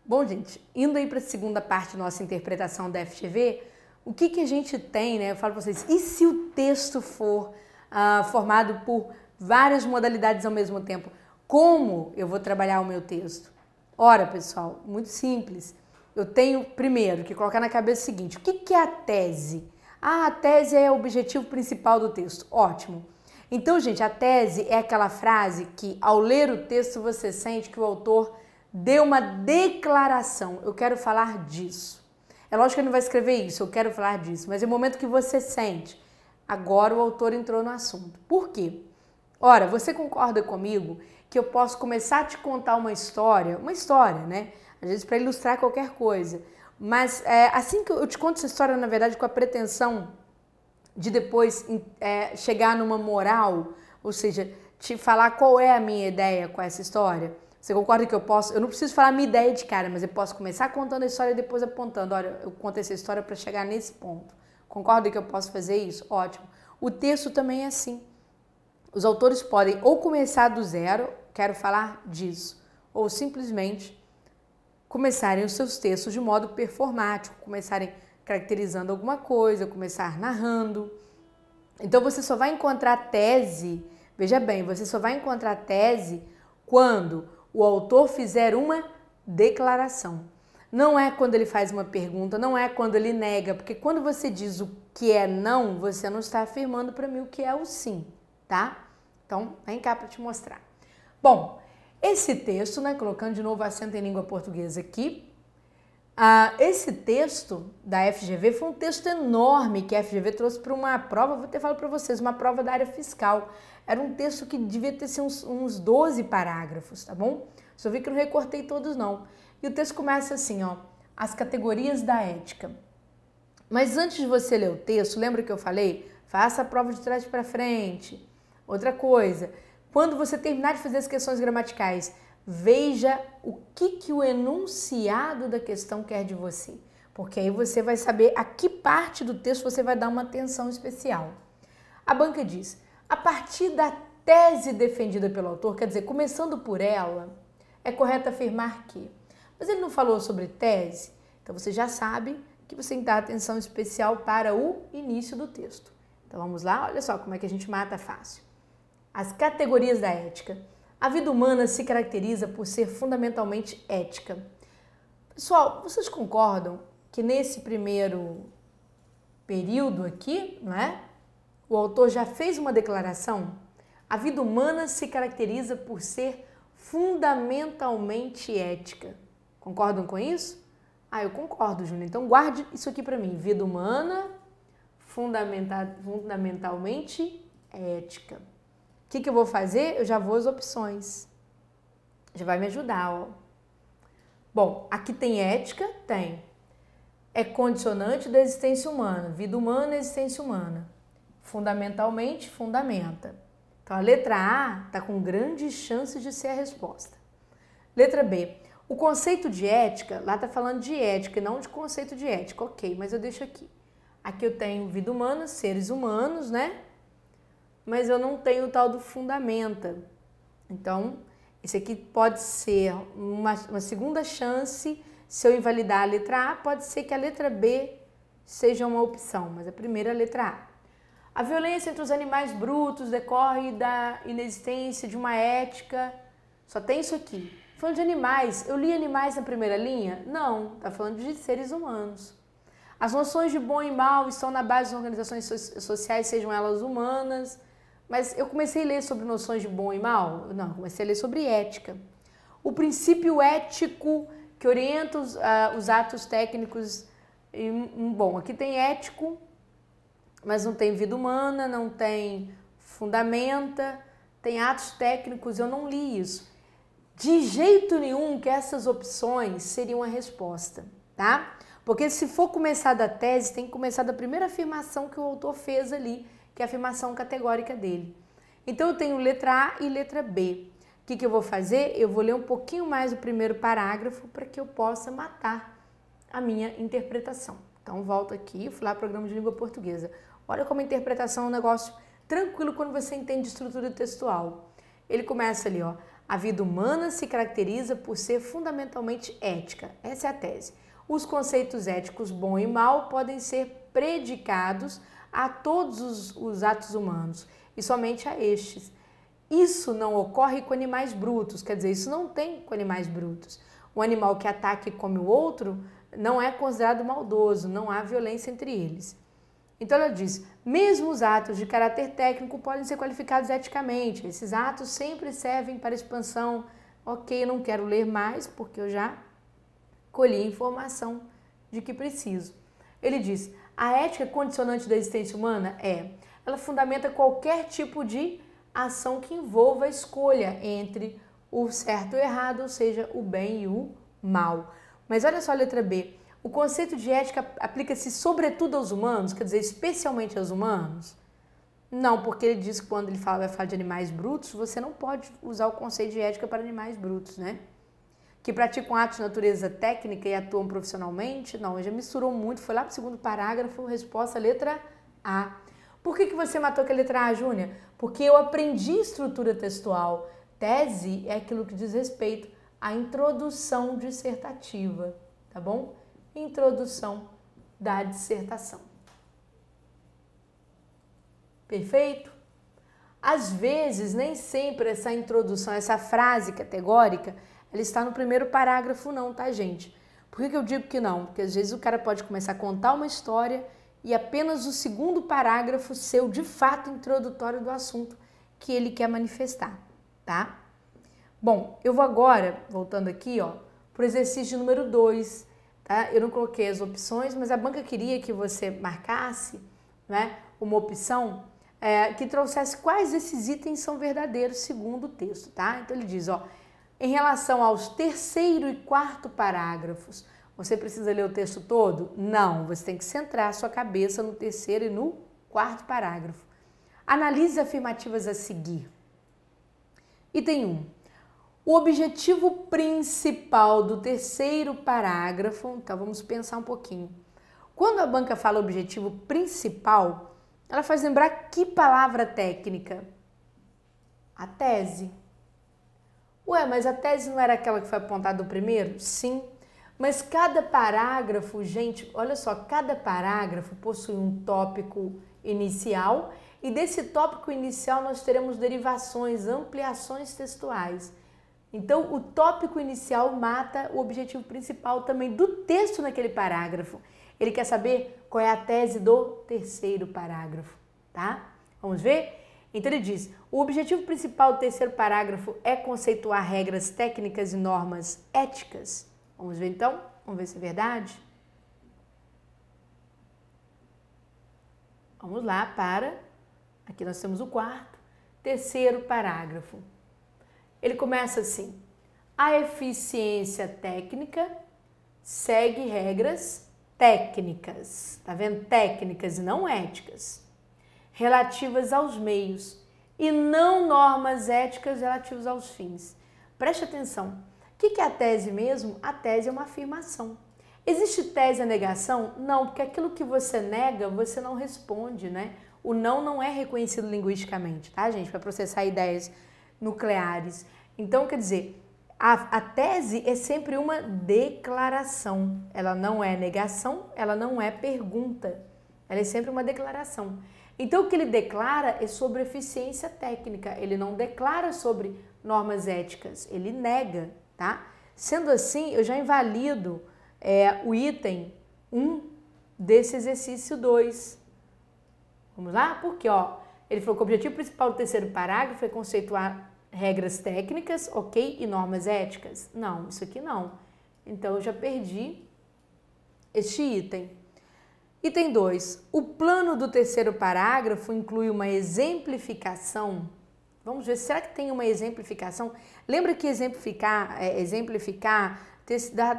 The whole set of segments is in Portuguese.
Bom, gente, indo aí para a segunda parte da nossa interpretação da FGV, o que a gente tem, né? Eu falo para vocês, e se o texto for formado por várias modalidades ao mesmo tempo? Como eu vou trabalhar o meu texto? Ora, pessoal, muito simples. Eu tenho, primeiro, que colocar na cabeça o seguinte, o que é a tese? Ah, a tese é o objetivo principal do texto. Ótimo. Então, gente, a tese é aquela frase que, ao ler o texto, você sente que o autor deu uma declaração. Eu quero falar disso. É lógico que ele não vai escrever isso, eu quero falar disso. Mas é o momento que você sente, agora o autor entrou no assunto. Por quê? Ora, você concorda comigo que eu posso começar a te contar uma história, né? Às vezes para ilustrar qualquer coisa. Mas assim que eu te conto essa história, na verdade, com a pretensão de depois chegar numa moral, ou seja, te falar qual é a minha ideia com essa história. Você concorda que eu não preciso falar a minha ideia de cara, mas eu posso começar contando a história e depois apontando, olha, eu conto essa história para chegar nesse ponto. Concorda que eu posso fazer isso? Ótimo. O texto também é assim. Os autores podem ou começar do zero, quero falar disso, ou simplesmente começarem os seus textos de modo performático, começarem caracterizando alguma coisa, começar narrando. Então você só vai encontrar tese, veja bem, você só vai encontrar tese quando o autor fizer uma declaração. Não é quando ele faz uma pergunta, não é quando ele nega, porque quando você diz o que é não, você não está afirmando para mim o que é o sim, tá? Então, vem cá para te mostrar. Bom, esse texto, né, colocando de novo acento em língua portuguesa aqui, esse texto da FGV foi um texto enorme que a FGV trouxe para uma prova, vou até falar para vocês, uma prova da área fiscal. Era um texto que devia ter sido uns 12 parágrafos, tá bom? Só vi que eu não recortei todos não. E o texto começa assim, ó, as categorias da ética. Mas antes de você ler o texto, lembra que eu falei? Faça a prova de trás para frente. Outra coisa, quando você terminar de fazer as questões gramaticais, veja o que o enunciado da questão quer de você. Porque aí você vai saber a que parte do texto você vai dar uma atenção especial. A banca diz, a partir da tese defendida pelo autor, quer dizer, começando por ela, é correto afirmar que... Mas ele não falou sobre tese, então você já sabe que você tem que dar atenção especial para o início do texto. Então vamos lá, olha só como é que a gente mata fácil. As categorias da ética. A vida humana se caracteriza por ser fundamentalmente ética. Pessoal, vocês concordam que nesse primeiro período aqui, não é? O autor já fez uma declaração? A vida humana se caracteriza por ser fundamentalmente ética. Concordam com isso? Eu concordo, Júlia. Então guarde isso aqui para mim. Vida humana, fundamentalmente ética. O que eu vou fazer? Eu já vou às opções. Já vai me ajudar, ó. Bom, aqui tem ética? Tem. É condicionante da existência humana. Vida humana, existência humana. Fundamentalmente, fundamenta. Então, a letra A está com grandes chances de ser a resposta. Letra B. O conceito de ética, lá está falando de ética e não de conceito de ética. Ok, mas eu deixo aqui. Aqui eu tenho vida humana, seres humanos, né? Mas eu não tenho o tal do fundamenta. Então, esse aqui pode ser uma segunda chance. Se eu invalidar a letra A, pode ser que a letra B seja uma opção, mas a primeira é a letra A. A violência entre os animais brutos decorre da inexistência de uma ética. Só tem isso aqui. Falando de animais, eu li animais na primeira linha? Não, está falando de seres humanos. As noções de bom e mal estão na base das organizações sociais, sejam elas humanas. Mas eu comecei a ler sobre noções de bom e mal? Não, comecei a ler sobre ética. O princípio ético que orienta os atos técnicos. Bom, aqui tem ético, mas não tem vida humana, não tem fundamenta, tem atos técnicos, eu não li isso. De jeito nenhum que essas opções seriam a resposta, tá? Porque se for começar da tese, tem que começar da primeira afirmação que o autor fez ali, que é a afirmação categórica dele. Então eu tenho letra A e letra B. O que eu vou fazer? Eu vou ler um pouquinho mais o primeiro parágrafo para que eu possa matar a minha interpretação. Então Então, volta aqui, fui lá, programa de língua portuguesa. Olha como a interpretação é um negócio tranquilo quando você entende estrutura textual. Ele começa ali, ó. A vida humana se caracteriza por ser fundamentalmente ética. Essa é a tese. Os conceitos éticos bom e mal podem ser predicados a todos os atos humanos e somente a estes. Isso não ocorre com animais brutos, quer dizer, isso não tem com animais brutos. Um animal que ataca e come o outro não é considerado maldoso, não há violência entre eles. Então ela diz, mesmo os atos de caráter técnico podem ser qualificados eticamente, esses atos sempre servem para expansão. Ok, eu não quero ler mais porque eu já colhi a informação de que preciso. Ele diz, a ética condicionante da existência humana ela fundamenta qualquer tipo de ação que envolva a escolha entre o certo e o errado, ou seja, o bem e o mal. Mas olha só a letra B. O conceito de ética aplica-se sobretudo aos humanos, quer dizer, especialmente aos humanos? Não, porque ele diz que quando ele vai falar de animais brutos, você não pode usar o conceito de ética para animais brutos, né? Que praticam atos de natureza técnica e atuam profissionalmente? Não, ele já misturou muito, foi lá para o segundo parágrafo, resposta letra A. Por que você matou com a letra A, Júnia? Porque eu aprendi estrutura textual. Tese é aquilo que diz respeito à introdução dissertativa, tá bom? Introdução da dissertação. Perfeito? Às vezes, nem sempre essa introdução, essa frase categórica, ela está no primeiro parágrafo não, tá, gente? Por que eu digo que não? Porque às vezes o cara pode começar a contar uma história e apenas o segundo parágrafo ser o de fato introdutório do assunto que ele quer manifestar, tá? Bom, eu vou agora, voltando aqui, ó, para o exercício número 2, tá? Eu não coloquei as opções, mas a banca queria que você marcasse, né, uma opção que trouxesse quais desses itens são verdadeiros segundo o texto, tá? Então ele diz, ó, em relação aos terceiro e quarto parágrafos, você precisa ler o texto todo? Não, você tem que centrar a sua cabeça no terceiro e no quarto parágrafo. Analise as afirmativas a seguir. Item 1. O objetivo principal do terceiro parágrafo, então vamos pensar um pouquinho. Quando a banca fala objetivo principal, ela faz lembrar que palavra técnica? A tese. Ué, mas a tese não era aquela que foi apontada no primeiro? Sim. Mas cada parágrafo, gente, olha só, cada parágrafo possui um tópico inicial e desse tópico inicial nós teremos derivações, ampliações textuais. Então, o tópico inicial mata o objetivo principal também do texto naquele parágrafo. Ele quer saber qual é a tese do terceiro parágrafo, tá? Vamos ver? Então ele diz, o objetivo principal do terceiro parágrafo é conceituar regras técnicas e normas éticas. Vamos ver então? Vamos ver se é verdade? Vamos lá para, aqui nós temos o quarto, terceiro parágrafo. Ele começa assim, a eficiência técnica segue regras técnicas, tá vendo? Técnicas e não éticas, relativas aos meios e não normas éticas relativas aos fins. Preste atenção, o que é a tese mesmo? A tese é uma afirmação. Existe tese a negação? Não, porque aquilo que você nega, você não responde, né? O não é reconhecido linguisticamente, tá, gente? Para processar ideias nucleares. Então, quer dizer, a tese é sempre uma declaração. Ela não é negação, ela não é pergunta. Ela é sempre uma declaração. Então, o que ele declara é sobre eficiência técnica. Ele não declara sobre normas éticas. Ele nega, tá? Sendo assim, eu já invalido o item 1 desse exercício 2. Vamos lá? Porque, ó, ele falou que o objetivo principal do terceiro parágrafo é conceituar regras técnicas, ok, e normas éticas. Não, isso aqui não. Então, eu já perdi este item. Item 2. O plano do terceiro parágrafo inclui uma exemplificação. Vamos ver, será que tem uma exemplificação? Lembra que exemplificar,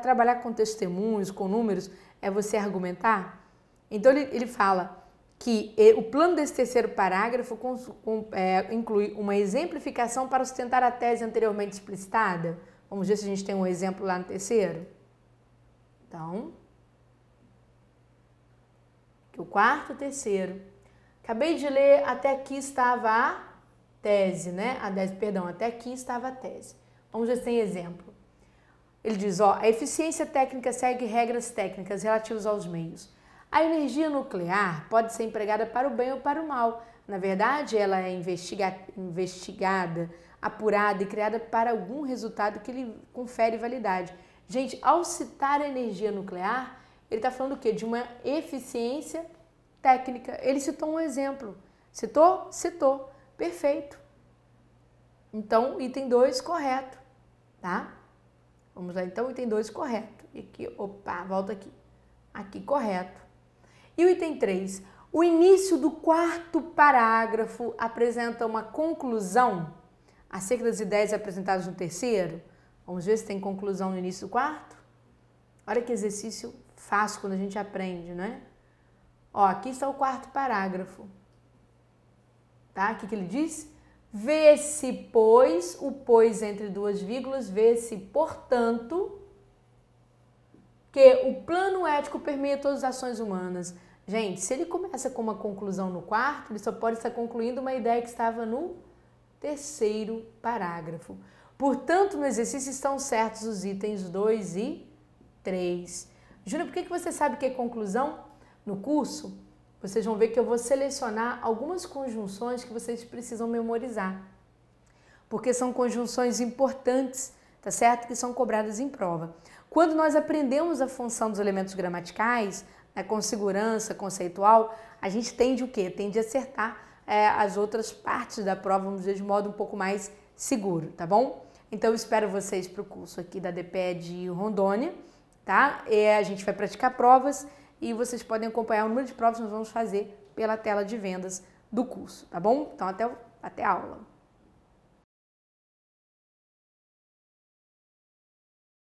trabalhar com testemunhos, com números, é você argumentar? Então, ele fala que o plano desse terceiro parágrafo inclui uma exemplificação para sustentar a tese anteriormente explicitada. Vamos ver se a gente tem um exemplo lá no terceiro. Então, do quarto, terceiro. Acabei de ler, até aqui estava a tese, né? Até aqui estava a tese. Vamos ver se tem exemplo. Ele diz, ó, a eficiência técnica segue regras técnicas relativas aos meios. A energia nuclear pode ser empregada para o bem ou para o mal. Na verdade, ela é investigada, apurada e criada para algum resultado que lhe confere validade. Gente, ao citar a energia nuclear, ele está falando o quê? De uma eficiência técnica. Ele citou um exemplo. Citou? Citou. Perfeito. Então, item 2, correto. Tá? Vamos lá, então, item 2, correto. E aqui, opa, volta aqui. Aqui, correto. E o item 3, o início do quarto parágrafo apresenta uma conclusão acerca das ideias apresentadas no terceiro. Vamos ver se tem conclusão no início do quarto? Olha que exercício fácil quando a gente aprende, não é? Ó, aqui está o quarto parágrafo. Tá? O que ele diz? Vê-se, pois, o pois entre duas vírgulas, vê-se, portanto, que o plano ético permeia todas as ações humanas. Gente, se ele começa com uma conclusão no quarto, ele só pode estar concluindo uma ideia que estava no terceiro parágrafo. Portanto, no exercício estão certos os itens 2 e 3. Júnior, por que você sabe que é conclusão? No curso, vocês vão ver que eu vou selecionar algumas conjunções que vocês precisam memorizar. Porque são conjunções importantes, tá certo? Que são cobradas em prova. Quando nós aprendemos a função dos elementos gramaticais, né, com segurança conceitual, a gente tende o quê? Tende a acertar as outras partes da prova, vamos dizer, de modo um pouco mais seguro, tá bom? Então, eu espero vocês para o curso aqui da DPE de Rondônia, tá? A gente vai praticar provas e vocês podem acompanhar o número de provas que nós vamos fazer pela tela de vendas do curso, tá bom? Então, até a aula.